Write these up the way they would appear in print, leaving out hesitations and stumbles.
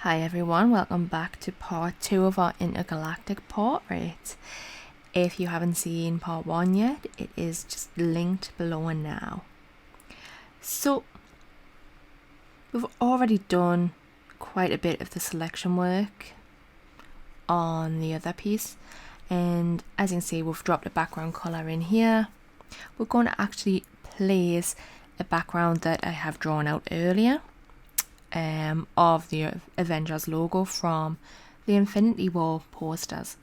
Hi everyone, welcome back to part 2 of our Intergalactic portrait. If you haven't seen part 1 yet, it is just linked below and now. So, we've already done quite a bit of the selection work on the other piece, and as you can see, we've dropped a background colour in here. We're going to actually place a background that I have drawn out earlier of the Avengers logo from the Infinity War posters.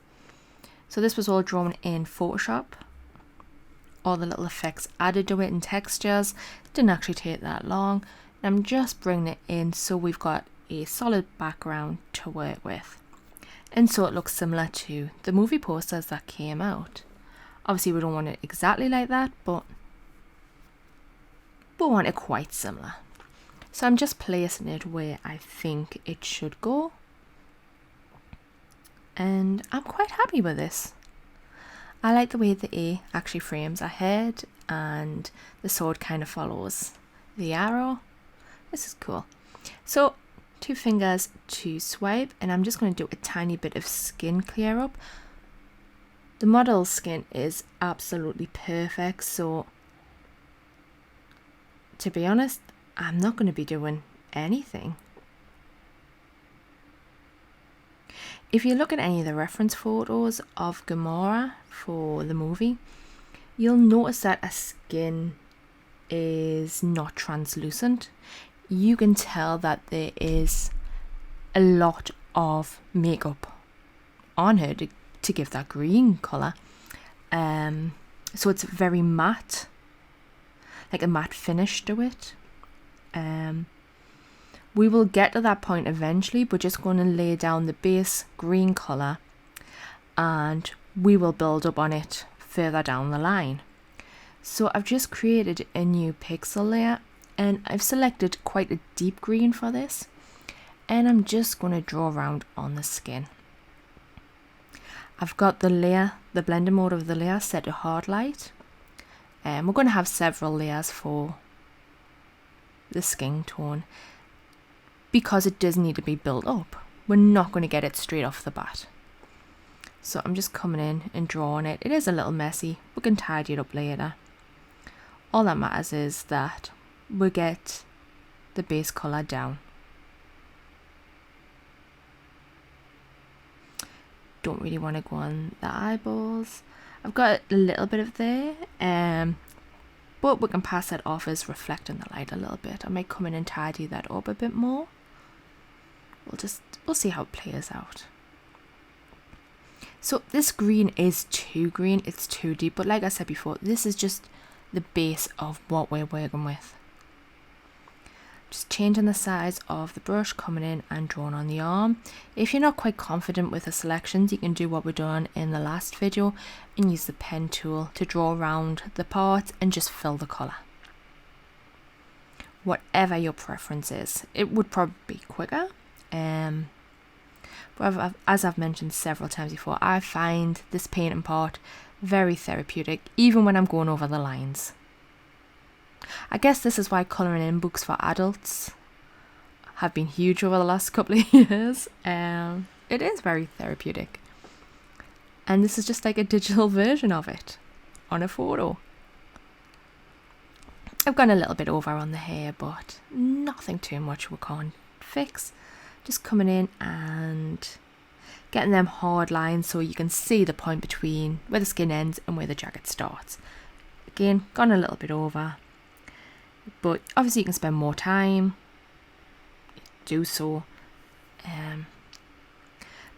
So this was all drawn in Photoshop. All the little effects added to it and textures. Didn't actually take that long. And I'm just bringing it in so we've got a solid background to work with. And so it looks similar to the movie posters that came out. Obviously we don't want it exactly like that, but we want it quite similar. So I'm just placing it where I think it should go. And I'm quite happy with this. I like the way the A actually frames ahead and the sword kind of follows the arrow. This is cool. So 2 fingers to swipe, and I'm just going to do a tiny bit of skin clear up. The model's skin is absolutely perfect, so to be honest, I'm not going to be doing anything. If you look at any of the reference photos of Gamora for the movie, you'll notice that her skin is not translucent. You can tell that there is a lot of makeup on her to give that green colour. So it's very matte, like a matte finish to it. We will get to that point eventually, but just going to lay down the base green colour and we will build up on it further down the line. So I've just created a new pixel layer and I've selected quite a deep green for this, and I'm just going to draw around on the skin. I've got the layer, the blending mode of the layer set to hard light, and we're going to have several layers for the skin tone because it does need to be built up. We're not going to get it straight off the bat. So I'm just coming in and drawing it. It is a little messy. We can tidy it up later. All that matters is that we get the base colour down. Don't really want to go on the eyeballs. I've got a little bit of there, but we can pass that off as reflecting the light a little bit. I might come in and tidy that up a bit more. We'll see how it plays out. So this green is too green, it's too deep, but like I said before, this is just the base of what we're working with. Just changing the size of the brush, coming in and drawing on the arm. If you're not quite confident with the selections, you can do what we've done in the last video and use the pen tool to draw around the parts and just fill the colour. Whatever your preference is. It would probably be quicker. But as I've mentioned several times before, I find this painting part very therapeutic, even when I'm going over the lines. I guess this is why colouring in books for adults have been huge over the last couple of years. It is very therapeutic. And this is just like a digital version of it on a photo. I've gone a little bit over on the hair, but nothing too much we can't fix. Just coming in and getting them hard lines so you can see the point between where the skin ends and where the jacket starts. Again, gone a little bit over. But obviously you can spend more time, do so.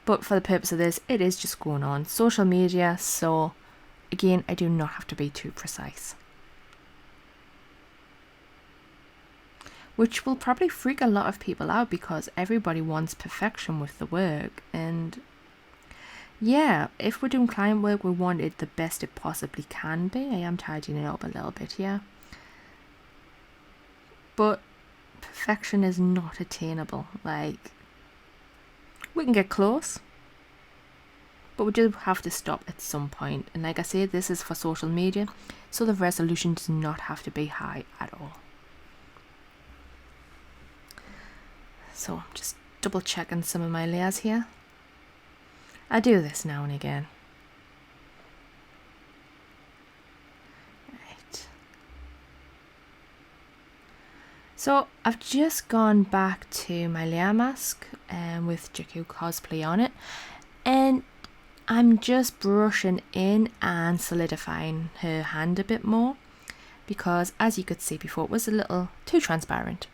But for the purpose of this, it is just going on social media. So again, I do not have to be too precise. Which will probably freak a lot of people out because everybody wants perfection with the work. And yeah, if we're doing client work, we want it the best it possibly can be. I am tidying it up a little bit here. But perfection is not attainable. Like, we can get close, but we do have to stop at some point. And like I said, this is for social media, so the resolution does not have to be high at all. So I'm just double checking some of my layers here. I do this now and again. Right. So I've just gone back to my layer mask with Jakku cosplay on it, and I'm just brushing in and solidifying her hand a bit more, because as you could see before, it was a little too transparent.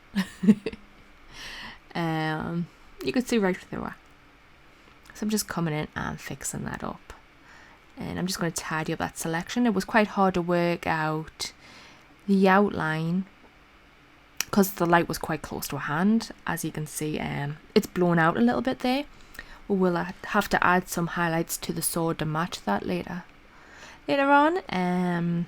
You could see right through her. So I'm just coming in and fixing that up. And I'm just going to tidy up that selection. It was quite hard to work out the outline because the light was quite close to her hand. As you can see, it's blown out a little bit there. We'll have to add some highlights to the sword to match that later on.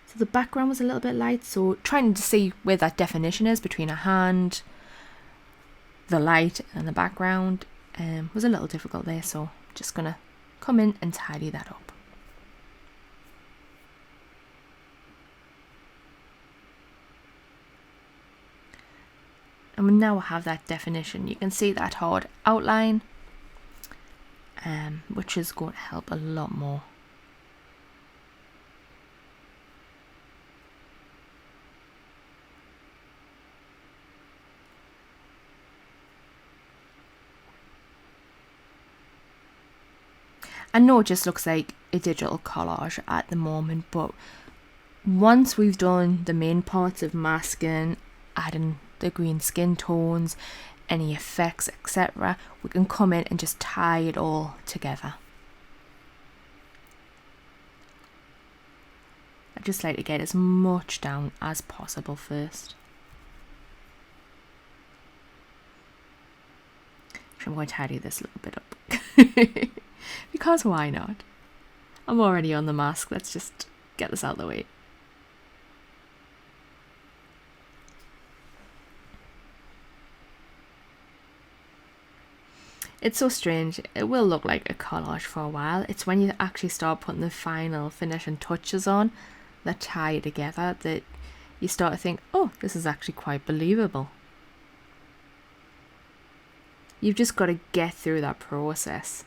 So the background was a little bit light, so trying to see where that definition is between a hand, the light and the background was a little difficult there, so just gonna come in and tidy that up. And now I have that definition. You can see that hard outline, which is going to help a lot more. I know it just looks like a digital collage at the moment, but once we've done the main parts of masking, adding the green skin tones, any effects, etc., we can come in and just tie it all together. I just like to get as much down as possible first. I'm going to tidy this a little bit up. Because why not? I'm already on the mask, let's just get this out of the way. It's so strange, it will look like a collage for a while. It's when you actually start putting the final finishing touches on that tie it together that you start to think, oh, this is actually quite believable. You've just got to get through that process.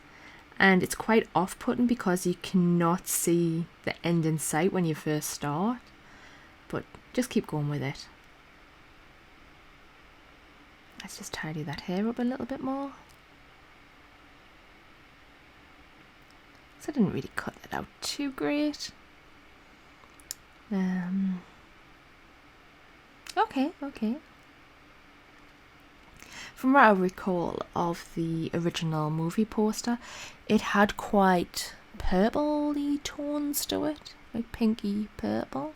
And it's quite off-putting because you cannot see the end in sight when you first start. But just keep going with it. Let's just tidy that hair up a little bit more. So I didn't really cut that out too great. Okay. From what I recall of the original movie poster, it had quite purpley tones to it, like pinky purple.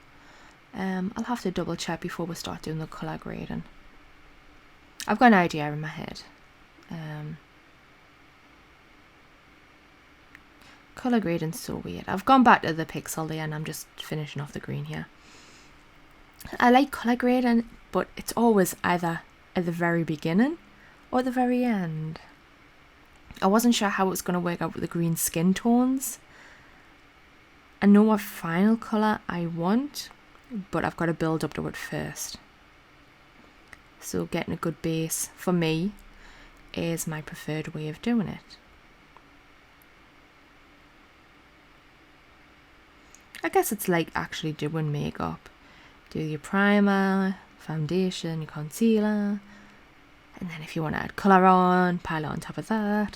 I'll have to double check before we start doing the colour grading. I've got an idea in my head. Colour grading's so weird. I've gone back to the pixel there and I'm just finishing off the green here. I like colour grading, but it's always either at the very beginning or at the very end. I wasn't sure how it was going to work out with the green skin tones. I know what final colour I want, but I've got to build up to it first. So getting a good base, for me, is my preferred way of doing it. I guess it's like actually doing makeup. Do your primer, foundation, your concealer, and then if you want to add colour on, pile it on top of that.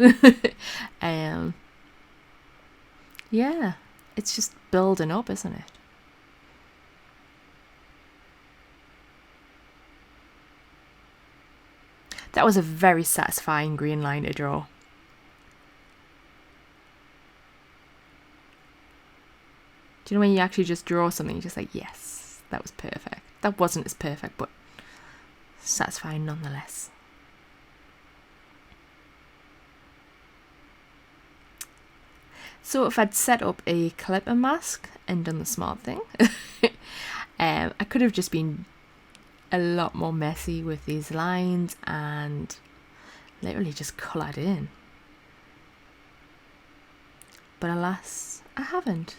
Yeah, it's just building up, isn't it? That was a very satisfying green line to draw. Do you know when you actually just draw something, you're just like, yes, that was perfect. That wasn't as perfect, but satisfying nonetheless. So if I'd set up a clipper mask and done the smart thing, I could have just been a lot more messy with these lines and literally just coloured in. But alas, I haven't.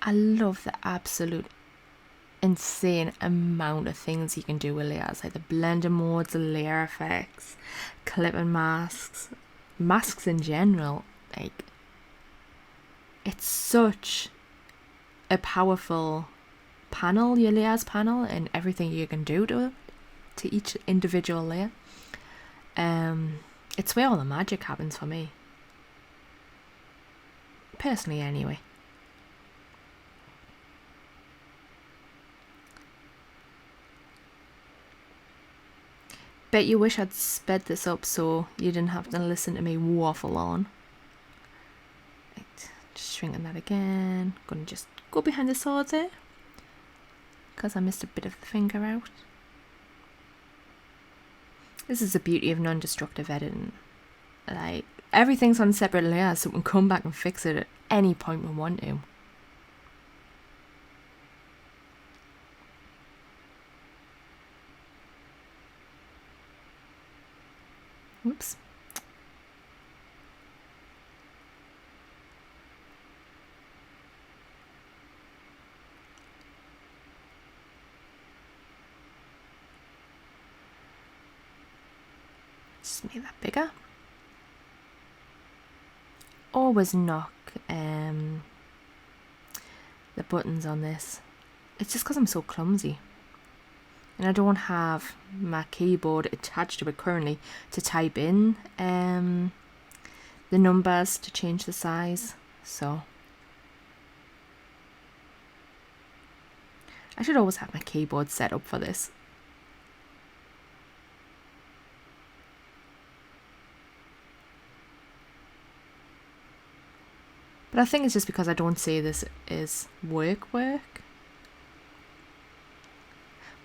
I love the absolute insane amount of things you can do with layers, like the blender modes, the layer effects, clipping masks, masks in general. Like, it's such a powerful panel, your layers panel, and everything you can do to each individual layer. It's where all the magic happens for me, personally anyway. Bet you wish I'd sped this up so you didn't have to listen to me waffle on. Right, just shrinking that again. Gonna just go behind the sword there, because I missed a bit of the finger out. This is the beauty of non-destructive editing. Like, everything's on separate layers, so we can come back and fix it at any point we want to. Whoops. Just make that bigger. Always knock the buttons on this. It's just because I'm so clumsy. And I don't have my keyboard attached to it currently to type in the numbers to change the size. So I should always have my keyboard set up for this. But I think it's just because I don't see this as work.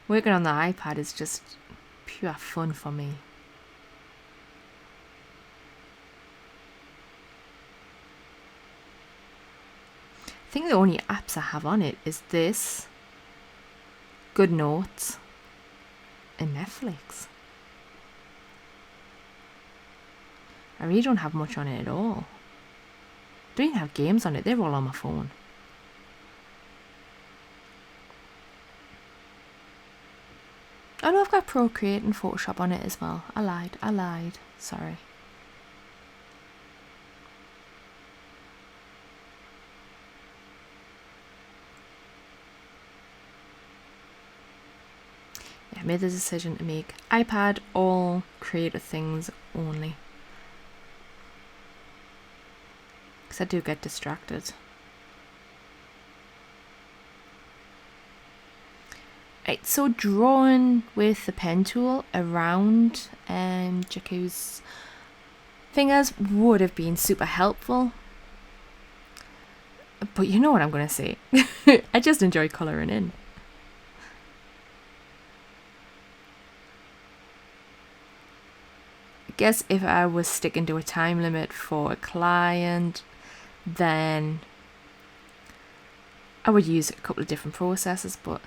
Working on the iPad is just pure fun for me. I think the only apps I have on it is this, Good Notes, and Netflix. I really don't have much on it at all. I don't even have games on it, they're all on my phone. Oh no, I've got Procreate and Photoshop on it as well. I lied. Sorry. Yeah, I made the decision to make iPad all creative things only. Because I do get distracted. Right, so drawing with the pen tool around Jakku's fingers would have been super helpful. But you know what I'm going to say. I just enjoy colouring in. I guess if I was sticking to a time limit for a client, then I would use a couple of different processes, but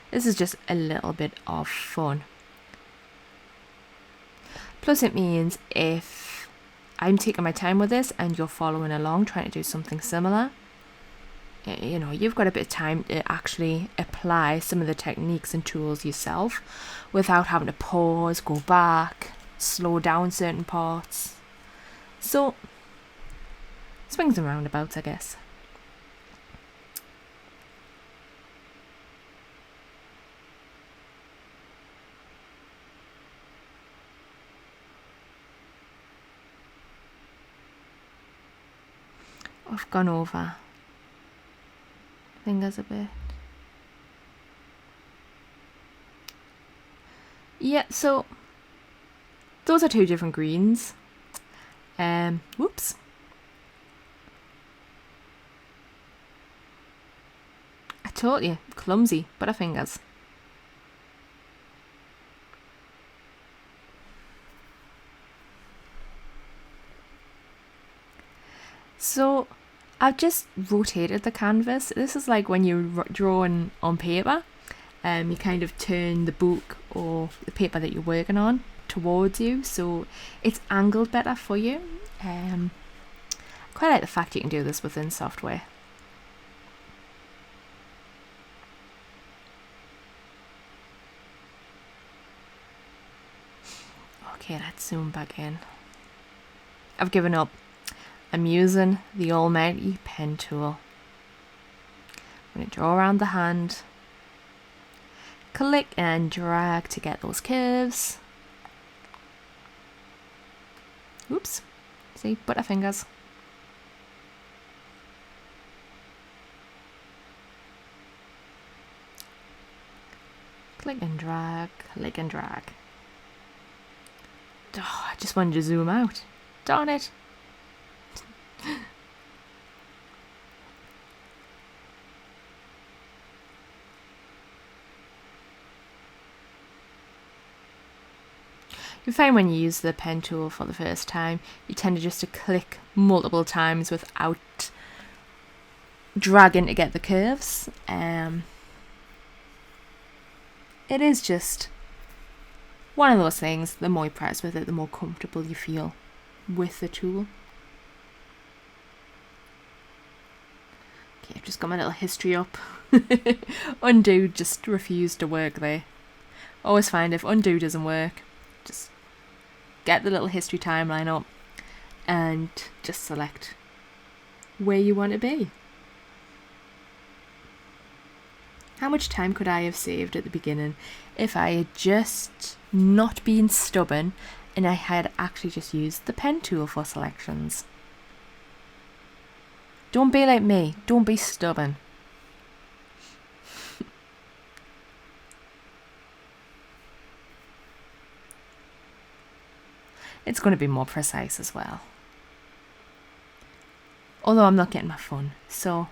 this is just a little bit of fun. Plus it means if I'm taking my time with this and you're following along trying to do something similar, you know, you've got a bit of time to actually apply some of the techniques and tools yourself without having to pause, go back, slow down certain parts. So, swings and roundabouts, I guess. I've gone over fingers a bit. Yeah, so those are two different greens. Whoops. I told you, clumsy, butterfingers. So I've just rotated the canvas. This is like when you're drawing on paper. You kind of turn the book or the paper that you're working on towards you, so it's angled better for you. I quite like the fact you can do this within software. Okay, let's zoom back in. I've given up. I'm using the almighty pen tool. I'm going to draw around the hand. Click and drag to get those curves. Oops. See, butterfingers. Click and drag, click and drag. Oh, I just wanted to zoom out. Darn it. You find when you use the pen tool for the first time, you tend to just to click multiple times without dragging to get the curves. It is just one of those things. The more you practice with it, the more comfortable you feel with the tool. Okay, I've just got my little history up. Undo just refused to work there. Always find if undo doesn't work, just get the little history timeline up and just select where you want to be. How much time could I have saved at the beginning if I had just not been stubborn and I had actually just used the pen tool for selections? Don't be like me. Don't be stubborn. It's going to be more precise as well. Although I'm not getting my fun, so,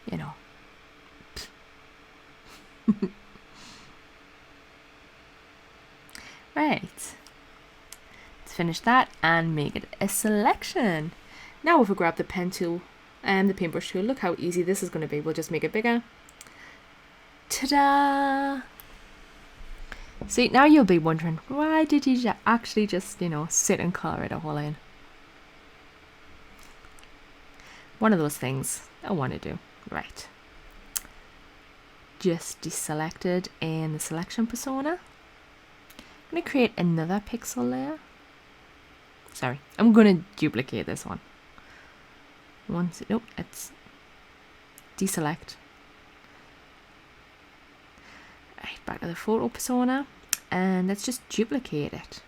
you know. Right. Let's finish that and make it a selection. Now if we grab the pen tool and the paintbrush tool, look how easy this is going to be. We'll just make it bigger. Ta-da! See, now you'll be wondering, why did you actually just, sit and colour it all in? One of those things I want to do. Right. Just deselected in the selection persona. I'm going to create another pixel layer. Sorry, I'm going to duplicate this one. Nope, let's deselect. Right, back to the photo persona, and let's just duplicate it.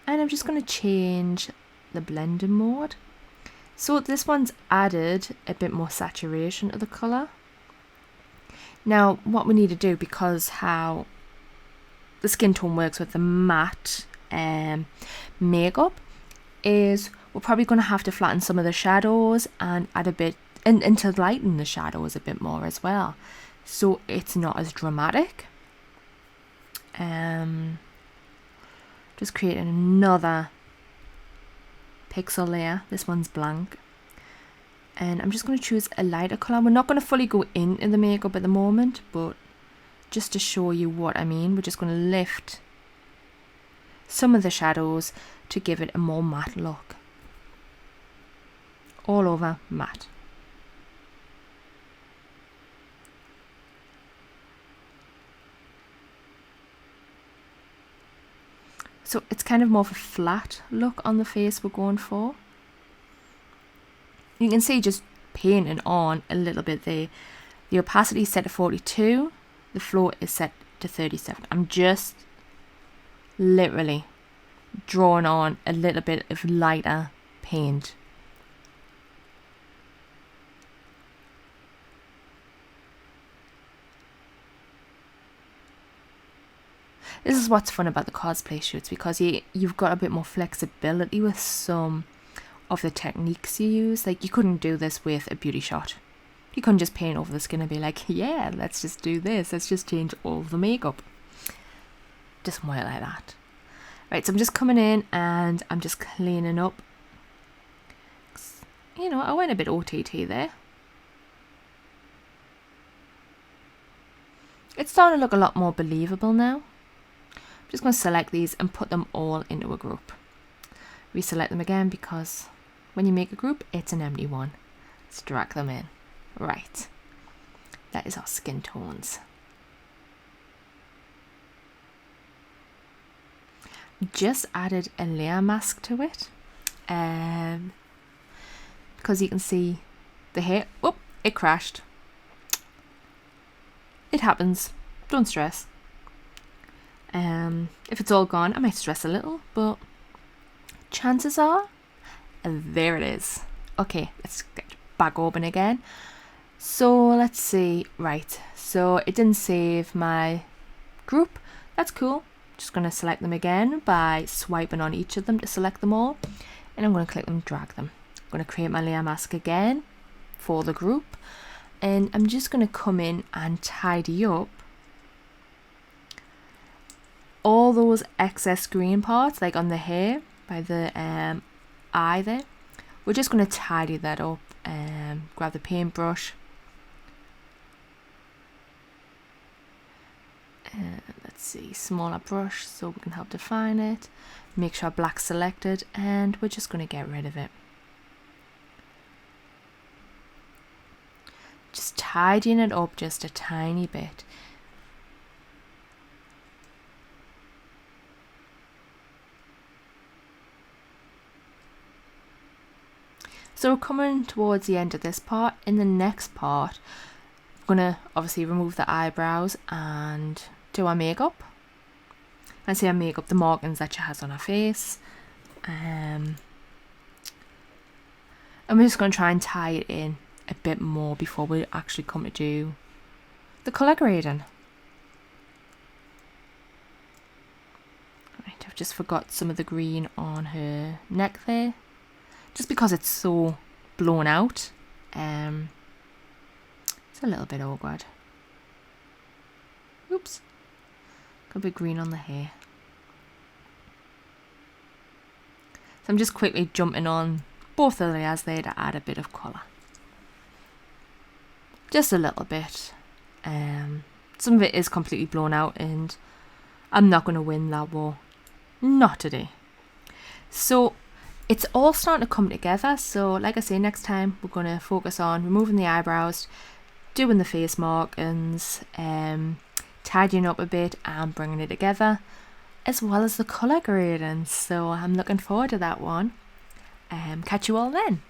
And I'm just going to change the blending mode. So this one's added a bit more saturation to the colour. Now, what we need to do, because how the skin tone works with the matte makeup, is we're probably going to have to flatten some of the shadows and add a bit, and to lighten the shadows a bit more as well, so it's not as dramatic. Just creating another pixel layer. This one's blank. And I'm just going to choose a lighter colour. We're not going to fully go into the makeup at the moment, but just to show you what I mean, we're just going to lift some of the shadows to give it a more matte look. All over matte. So it's kind of more of a flat look on the face we're going for. You can see just painting on a little bit there. The opacity is set to 42. The flow is set to 37. I'm just literally drawing on a little bit of lighter paint. This is what's fun about the cosplay shoots, because you've got a bit more flexibility with some of the techniques you use. Like, you couldn't do this with a beauty shot. You couldn't just paint over the skin and be like, yeah, let's just do this. Let's just change all the makeup. Doesn't work like that. Right, so I'm just coming in and I'm just cleaning up. I went a bit OTT there. It's starting to look a lot more believable now. I'm just going to select these and put them all into a group. Reselect them again, because when you make a group, it's an empty one. Let's drag them in. Right. That is our skin tones. just added a layer mask to it, because you can see the hair. Whoop, it crashed. It happens, don't stress. If it's all gone, I might stress a little, but chances are, there it is. Okay, let's get back open again. So let's see, right, so it didn't save my group. That's cool. Just going to select them again by swiping on each of them to select them all, and I'm going to click them, drag them. I'm going to create my layer mask again for the group, and I'm just going to come in and tidy up all those excess green parts, like on the hair by the eye there. We're just going to tidy that up. Grab the paintbrush. Let's see, smaller brush so we can help define it. Make sure black's selected, and we're just going to get rid of it. Just tidying it up just a tiny bit. So we're coming towards the end of this part. In the next part, I'm going to obviously remove the eyebrows and do our makeup. And see our makeup, the markings that she has on her face. And we're just going to try and tie it in a bit more before we actually come to do the colour grading. Right, I've just forgot some of the green on her neck there, just because it's so blown out. It's a little bit awkward. Oops. Got a bit green on the hair. So I'm just quickly jumping on both the layers there to add a bit of colour. Just a little bit. Some of it is completely blown out, and I'm not going to win that war. Not today. So it's all starting to come together. So like I say, next time we're going to focus on removing the eyebrows, doing the face markings, tidying up a bit and bringing it together, as well as the colour grading. So I'm looking forward to that one. Catch you all then.